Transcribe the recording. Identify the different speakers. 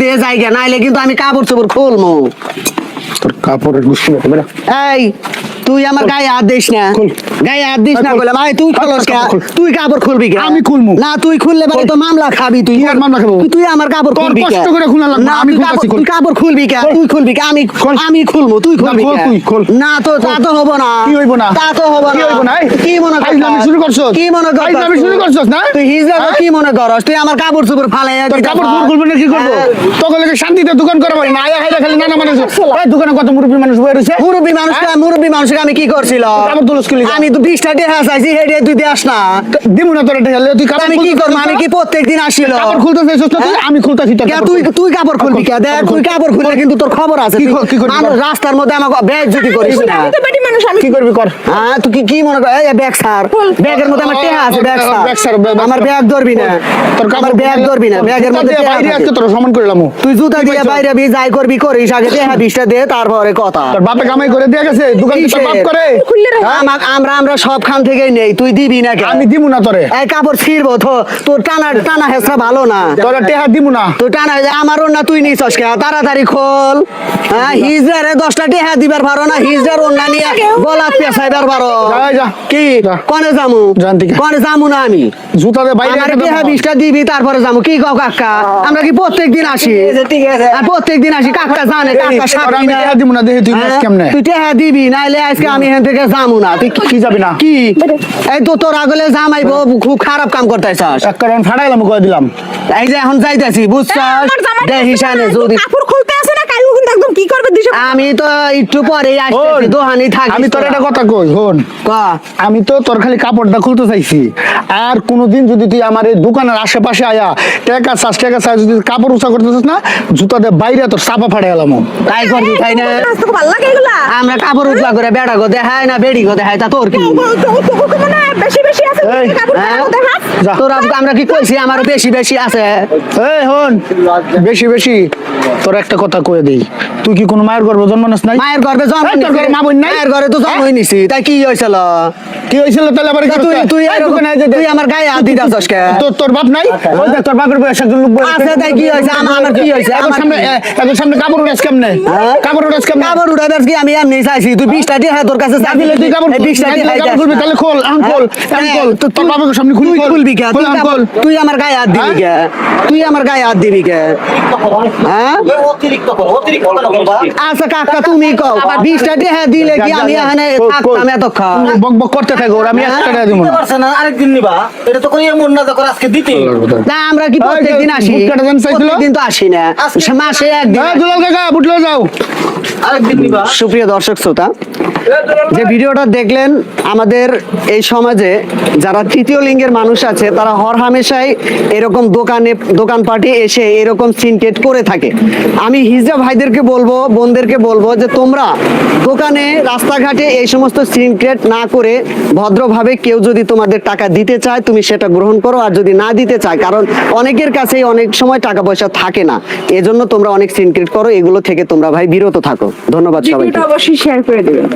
Speaker 1: দিয়ে জায়গা নাইলে কিন্তু আমি কাপড় চোপড় খুলমু।
Speaker 2: তোর কাপড়ের গুষ্টি মতো বেরা।
Speaker 1: এই তুই আমার গায়ে হাত দিস না, গায়ে হাত দিস না বলে ভাই তুই খোলস কে? তুই কাপড় খুলবি কে?
Speaker 2: আমি খুলমু
Speaker 1: না, তুই খুললে পরে তো মামলা খাবি তুই।
Speaker 2: কি আর মামলা খাবো?
Speaker 1: তুই আমার কাপড়
Speaker 2: তোর
Speaker 1: খুলবি কে?
Speaker 2: কষ্ট করে খুলনা লাগবে,
Speaker 1: না,
Speaker 2: আমি
Speaker 1: তুই
Speaker 2: খুলতাছি,
Speaker 1: তুই কাপড় খুলবি কে? তুই খুলবি কে? আমি খুলমু, তুই খুলবি
Speaker 2: খোল,
Speaker 1: কে?
Speaker 2: তুই খোল।
Speaker 1: না তো তা তো হবো না।
Speaker 2: কি হইবো না?
Speaker 1: তা তো হবো
Speaker 2: কি
Speaker 1: না।
Speaker 2: হইবো না?
Speaker 1: কি মনে করছস?
Speaker 2: ফাইজলামি শুরু করছস?
Speaker 1: কি মনে করছস?
Speaker 2: ফাইজলামি শুরু করছস না?
Speaker 1: তুই হিজড়া কি মনে করস? তুই আমার কাপড় চোপড় ফালাইয়া
Speaker 2: তোর
Speaker 1: দিতে
Speaker 2: কাপড়
Speaker 1: পার।
Speaker 2: চোপড় খুলবো না কি করবো? তোকে লাগে শান্তিতে দোকান করা পারি না। আয়া হাইরা খালি নানা মানুষ। এই দোকানে কত মুরব্বী মানুষ বসে রয়েছে।
Speaker 1: মুরব্বী মানুষকে আমি কি করছিল?
Speaker 2: কাপড় তুলস কি লিগা?
Speaker 1: আমি তো 20টা টাকা চাইছি, হেডে তুই দেস না।
Speaker 2: দিমু না তোর এটা গেলে তুই কাপড়
Speaker 1: আমি কি
Speaker 2: খুলতে
Speaker 1: করবো?
Speaker 2: চাস
Speaker 1: আমি
Speaker 2: না?
Speaker 1: কি প্রত্যেকদিন আসিল?
Speaker 2: কাপড় খুলতে চাইছস না তুই? আমি খুলতাছি তোর
Speaker 1: কে
Speaker 2: কাপড়।
Speaker 1: তুই কাপড় খুলবি কে? দেখ তুই কাপড় খুললে কিন্তু তোর খবর আছে।
Speaker 2: কি
Speaker 1: তুই
Speaker 2: করবি?
Speaker 1: মানুষ রাস্তার মধ্যে আমাকে বেইজ্জতি করিস না।
Speaker 3: আমি তো বেটি মানুষ, আমি
Speaker 2: কি করবি কর।
Speaker 1: হ্যাঁ তুই কি মনে কর? এই ব্যাগ সার, ব্যাগের মধ্যে আমার টেহা আছে, ব্যাগ সার।
Speaker 2: ব্যাগ সার, ব্যাগ
Speaker 1: আমার
Speaker 2: সার।
Speaker 1: ব্যাগ ধরবি না,
Speaker 2: তোর
Speaker 1: আমার
Speaker 2: কাপড়
Speaker 1: ব্যাগ ধরবি না, ব্যাগের মধ্যে টেহা
Speaker 2: বাইরে
Speaker 1: থাকে।
Speaker 2: আজকে তোর সমান করলাম।
Speaker 1: তুই জুতা দিয়ে বাইরে বি যাই করবি করিস, আগে টেহা 20টা দে তারপরে কথা।
Speaker 2: তোর বাপে কামাই করে দিয়ে গেছে, দোকান কি তোর বাপ করে?
Speaker 3: খুললে রাখ।
Speaker 1: আমরা সবখান থেকেই নেই, তুই দিবি না কেন?
Speaker 2: আমি দিমু না তোরে।
Speaker 1: এই কাপড় ছিড়বো তো, তোর টানা হেসরা ভালো না।
Speaker 2: তোর টেহা দিমু না।
Speaker 1: তুই টানা আমারও না, তুই নিছস কে? তাড়াতাড়ি খোল। হ্যাঁ হিজড়ারে 10টা টেহা দিবার পারো না? হিজড়ার ওন্না নিয়ে গলাত পেছাইবার পারো?
Speaker 2: যা, যা।
Speaker 1: কি
Speaker 2: যা।
Speaker 1: কনে যামু?
Speaker 2: জান থেকে।
Speaker 1: কনে যামু না আমি?
Speaker 2: জুতা দে বাইরে
Speaker 1: আমার
Speaker 2: একটা
Speaker 1: টেহা
Speaker 2: দাও।
Speaker 1: 20টা দিবি তারপরে যামু। কি কও কাকা? আমরা কি প্রত্যেকদিন আসি? আর প্রত্যেকদিন আসি, কাকা জানে, কাকা
Speaker 2: তোর
Speaker 1: সাথী
Speaker 2: আমি
Speaker 1: না।
Speaker 2: টেহা দিমু না, দেখি তুই নাচ
Speaker 1: হ্যাঁ?
Speaker 2: কেমনে।
Speaker 1: তুই টেহা দিবি নাইলে আজকে আমি এখান থেকে যামু না। তুই
Speaker 2: কি যাবি না?
Speaker 1: কি এই তো তোর আগলে জামাইবো, খুব খারাপ কাম করতেছস।
Speaker 2: এক কারণ ফাড়াইলাম কয়ে দিলাম।
Speaker 1: এই যে এখন যাইতেছি বুঝছস,
Speaker 3: আমার জামাই
Speaker 1: দেহিসানে যদি
Speaker 3: কাপড় খুলতে আসে না, কাইও কিন্তু একদম কি করবে দিশা।
Speaker 1: আমি তো একটু পরে আসতেছি,
Speaker 2: শোন,
Speaker 1: দোহানি থাকি।
Speaker 2: আমি তোর একটা কথা কই হন।
Speaker 1: ক
Speaker 2: আমি তো তোর খালি কাপড়টা খুলতে চাইছি। আর কোনোদিন যদি তুই আমার এই দোকানের আশেপাশে আয়া টাকা চাস যদি কাপড় উঁচা করতেছিস না, জুতা দিয়ে বাইরে তোর চাপা ফাড়াইলাম।
Speaker 1: তাই করবি তাই না?
Speaker 3: তোকে ভালো লাগে এগুলা?
Speaker 1: আমরা কাপড় উঠলা করে বেড়া গো দেখায় না, বেড়ি গো দেখায়, তা তোর কি?
Speaker 3: তোকে মনে হয় বেশি বেশি আছে,
Speaker 2: এই,
Speaker 3: কাপড়
Speaker 1: হ্যাঁ?
Speaker 3: দেখা।
Speaker 2: যা।
Speaker 1: তোর আমরা কি কইছি আমারও বেশি বেশি আছে?
Speaker 2: এই হন, বেশি বেশি তোর একটা কথা কয়ে দেই, তুই কি কোনো মায়ের গর্ভ জন্ম নিস নাই?
Speaker 1: মায়ের গর্ভে জন্ম
Speaker 2: এই, তোর ঘরে মা বোন নাই?
Speaker 1: মায়ের ঘরে তো জন্মই নিছি, তাই কি হয়েছিল?
Speaker 2: কি হয়েছিল তাহলে আবার?
Speaker 1: তা তুই আমার গায়ে হাত দিতাছস কে?
Speaker 2: তোর বাপ নাই? ওই দেখ, তোর বাপের বয়স একজন লোক বয়স।
Speaker 1: আছে তাই কি হয়েছে? আমার কি হয়েছে?
Speaker 2: এত
Speaker 1: আমার
Speaker 2: সামনে এত সামনে কাপড় উড়াস কেমনে?
Speaker 1: হ্যাঁ?
Speaker 2: কাপড় উড়াস কেমনে?
Speaker 1: কাপড় উঠাবার কি আমি এমনি চাইছি? তুই 20টা দিয়ে তোর কাছে
Speaker 2: না দিলে তুই কাপড়
Speaker 1: 20টা দিয়ে
Speaker 2: কাপড় খুলবি, তাহলে খোল, এখন খোল, এখন খোল। তোর বাপের সামনে খুলি,
Speaker 1: তুই
Speaker 2: খোল।
Speaker 1: খুলবি কে?
Speaker 2: খোল, এখন খোল।
Speaker 1: তুই আমার গায়ে হাত দিবি কে? তুই আমার গায়ে হাত দিবি কে? হ্যাঁ আচ্ছা কাকা তুমি কও, 20টা দিয়ে দিলে কি আমি এখানে থাকতাম এতক্ষণ?
Speaker 2: বক বক করতে থাকো, আমি একটা টাকা দিব না।
Speaker 4: আরেকদিন নিবা, এটা তো কোনো এমন না যখন আজকে দিতে।
Speaker 1: না আমরা কি প্রত্যেকদিন আসি?
Speaker 2: বুট কাটা জান চাইছিল?
Speaker 1: প্রত্যেকদিন তো আসি না, মাসে একদিন।
Speaker 2: এই দুলাল কাকা, বুটলে যাও।
Speaker 4: আরেকদিন নিবা।
Speaker 1: সুপ্রিয় দর্শক শ্রোতা, যে ভিডিওটা দেখলেন, আমাদের এই সমাজে যারা তৃতীয় লিঙ্গের মানুষ আছে তারা হরহামেশাই এরকম দোকানপাটে এসে এরকম সিনকেট করে থাকে। আমি হিজড়া ভাইদেরকে বলবো, বোনদেরকে বলবো যে তোমরা দোকানে রাস্তাঘাটে এই সমস্ত সিনকেট না করে ভদ্রভাবে কেউ যদি তোমাদের টাকা দিতে চায় তুমি সেটা গ্রহণ করো, আর যদি না দিতে চায়, কারণ অনেকের কাছেই অনেক সময় টাকা পয়সা থাকে না, এজন্য তোমরা অনেক সিনকেট করো, এগুলো থেকে তোমরা ভাই বিরত থাকো। ধন্যবাদ সবাইকে।
Speaker 3: ভিডিওটা অবশ্যই শেয়ার করে দিবেন।